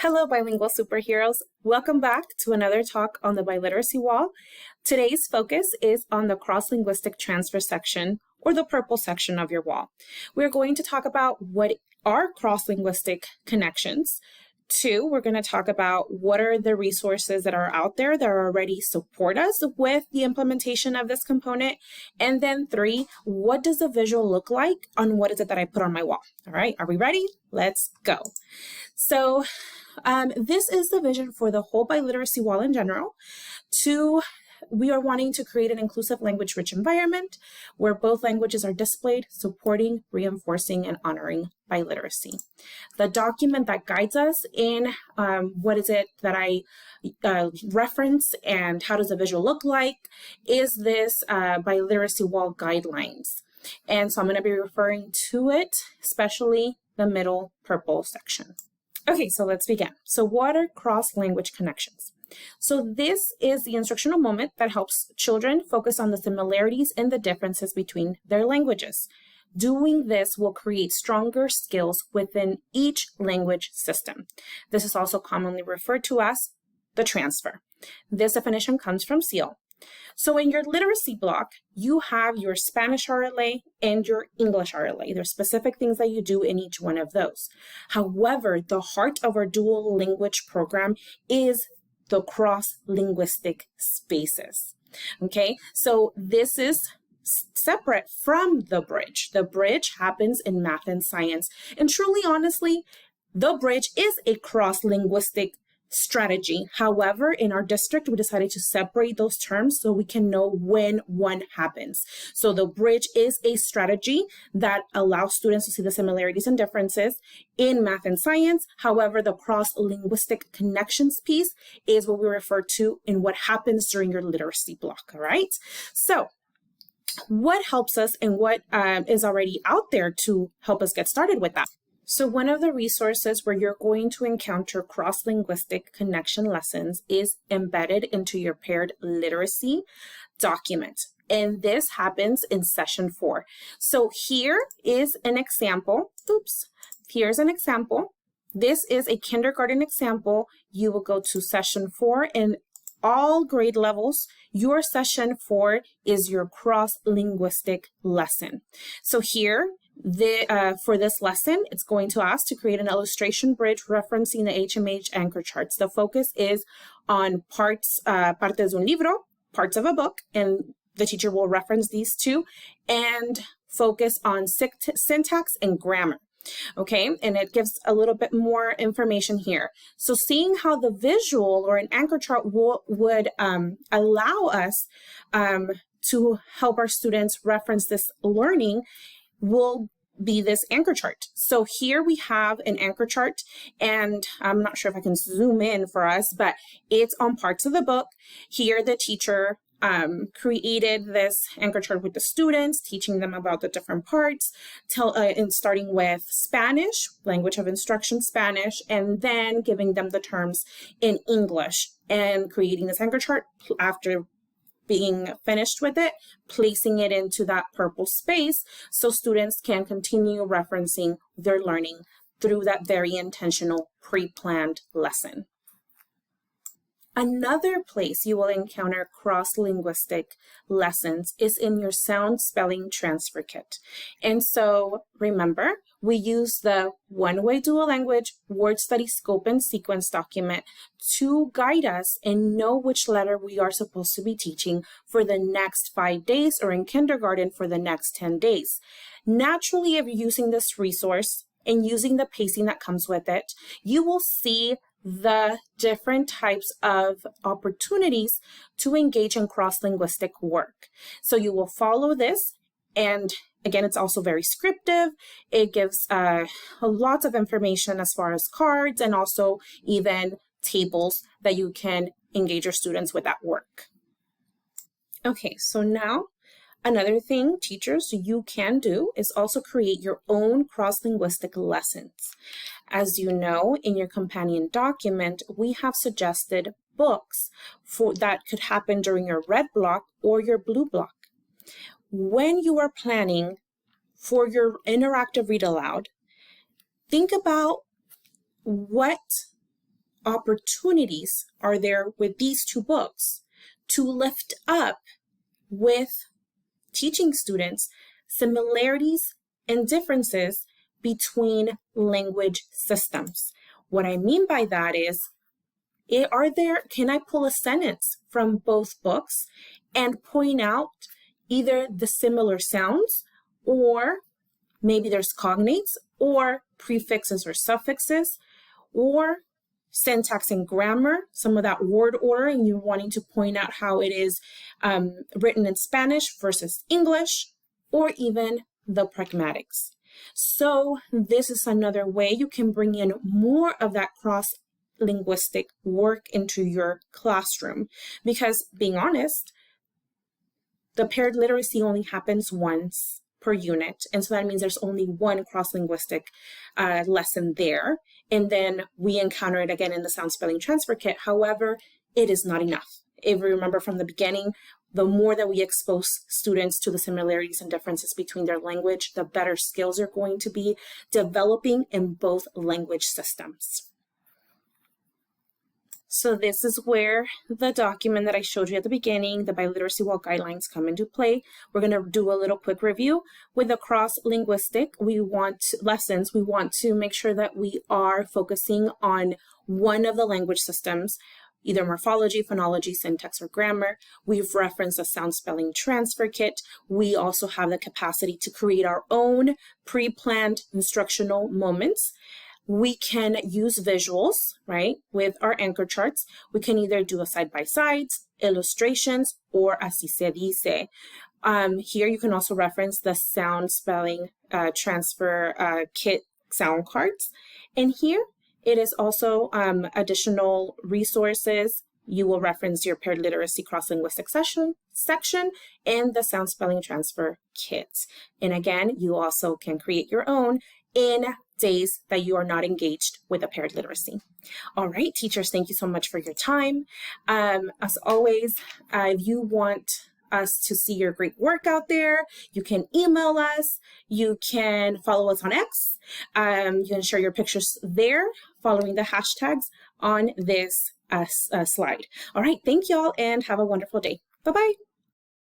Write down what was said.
Hello, bilingual superheroes. Welcome back to another talk on the Biliteracy wall. Today's focus is on the cross-linguistic transfer section, or the purple section of your wall. We're going to talk about what are cross-linguistic connections. 2, we're going to talk about what are the resources that are out there that already support us with the implementation of this component. And then 3, what does the visual look like on what is it that I put on my wall? All right, are we ready? Let's go. So this is the vision for the whole biliteracy wall in general. We are wanting to create an inclusive language-rich environment where both languages are displayed, supporting, reinforcing, and honoring biliteracy. The document that guides us in what is it that I reference and how does the visual look like is this biliteracy wall guidelines. And so I'm going to be referring to it, especially the middle purple section. Okay, so let's begin. So what are cross-language connections? So this is the instructional moment that helps children focus on the similarities and the differences between their languages. Doing this will create stronger skills within each language system. This is also commonly referred to as the transfer. This definition comes from SEAL. So in your literacy block, you have your Spanish RLA and your English RLA. There's specific things that you do in each one of those. However, the heart of our dual language program is the cross-linguistic spaces. Okay, so this is separate from the bridge. The bridge happens in math and science. And truly, honestly, the bridge is a cross-linguistic strategy. However, in our district, we decided to separate those terms so we can know when one happens. So the bridge is a strategy that allows students to see the similarities and differences in math and science. However, the cross-linguistic connections piece is what we refer to in what happens during your literacy block, all right? So what helps us and what is already out there to help us get started with that? So one of the resources where you're going to encounter cross-linguistic connection lessons is embedded into your paired literacy document. And this happens in session 4. So here is an example. Here's an example. This is a kindergarten example. You will go to session 4 and all grade levels, your session 4 is your cross-linguistic lesson. So here, for this lesson, it's going to ask to create an illustration bridge referencing the HMH anchor charts. The focus is on partes de un libro, parts of a book, and the teacher will reference these two and focus on syntax and grammar. Okay, and it gives a little bit more information here. So seeing how the visual or an anchor chart would allow us to help our students reference this learning will be this anchor chart. So here we have an anchor chart, and I'm not sure if I can zoom in for us, but it's on parts of the book. Here the teacher created this anchor chart with the students, teaching them about the different parts, and starting with Spanish, language of instruction Spanish, and then giving them the terms in English and creating this anchor chart after being finished with it, placing it into that purple space so students can continue referencing their learning through that very intentional pre-planned lesson. Another place you will encounter cross-linguistic lessons is in your sound spelling transfer kit. And so remember, we use the one-way dual language word study scope and sequence document to guide us and know which letter we are supposed to be teaching for the next 5 days or in kindergarten for the next 10 days. Naturally, if you're using this resource and using the pacing that comes with it, you will see the different types of opportunities to engage in cross-linguistic work. So you will follow this, and again, it's also very scriptive. It gives lots of information as far as cards and also even tables that you can engage your students with that work. Okay, so now another thing, teachers, you can do is also create your own cross-linguistic lessons. As you know, in your companion document, we have suggested books that could happen during your red block or your blue block. When you are planning for your interactive read aloud, think about what opportunities are there with these two books to lift up with teaching students similarities and differences between language systems? What I mean by that is, can I pull a sentence from both books and point out either the similar sounds, or maybe there's cognates or prefixes or suffixes, or syntax and grammar, some of that word order, and you're wanting to point out how it is written in Spanish versus English, or even the pragmatics. So this is another way you can bring in more of that cross-linguistic work into your classroom, because being honest, the paired literacy only happens once per unit. And so that means there's only one cross-linguistic lesson there. And then we encounter it again in the sound spelling transfer kit. However, it is not enough. If we remember from the beginning, the more that we expose students to the similarities and differences between their language, the better skills are going to be developing in both language systems. So this is where the document that I showed you at the beginning, the Biliteracy Wall Guidelines, come into play. We're going to do a little quick review. With the cross-linguistic lessons, we want to make sure that we are focusing on one of the language systems, either morphology, phonology, syntax, or grammar. We've referenced a sound spelling transfer kit. We also have the capacity to create our own pre-planned instructional moments. We can use visuals, right, with our anchor charts. We can either do a side-by-sides, illustrations, or así se dice. Here you can also reference the sound spelling transfer kit sound cards. And here it is also additional resources. You will reference your paired literacy cross-linguistic section and the sound spelling transfer kit. And again, you also can create your own in days that you are not engaged with a paired literacy. All right, teachers, thank you so much for your time. As always, if you want us to see your great work out there, you can email us, you can follow us on X, you can share your pictures there following the hashtags on this slide. All right, thank y'all and have a wonderful day. Bye-bye.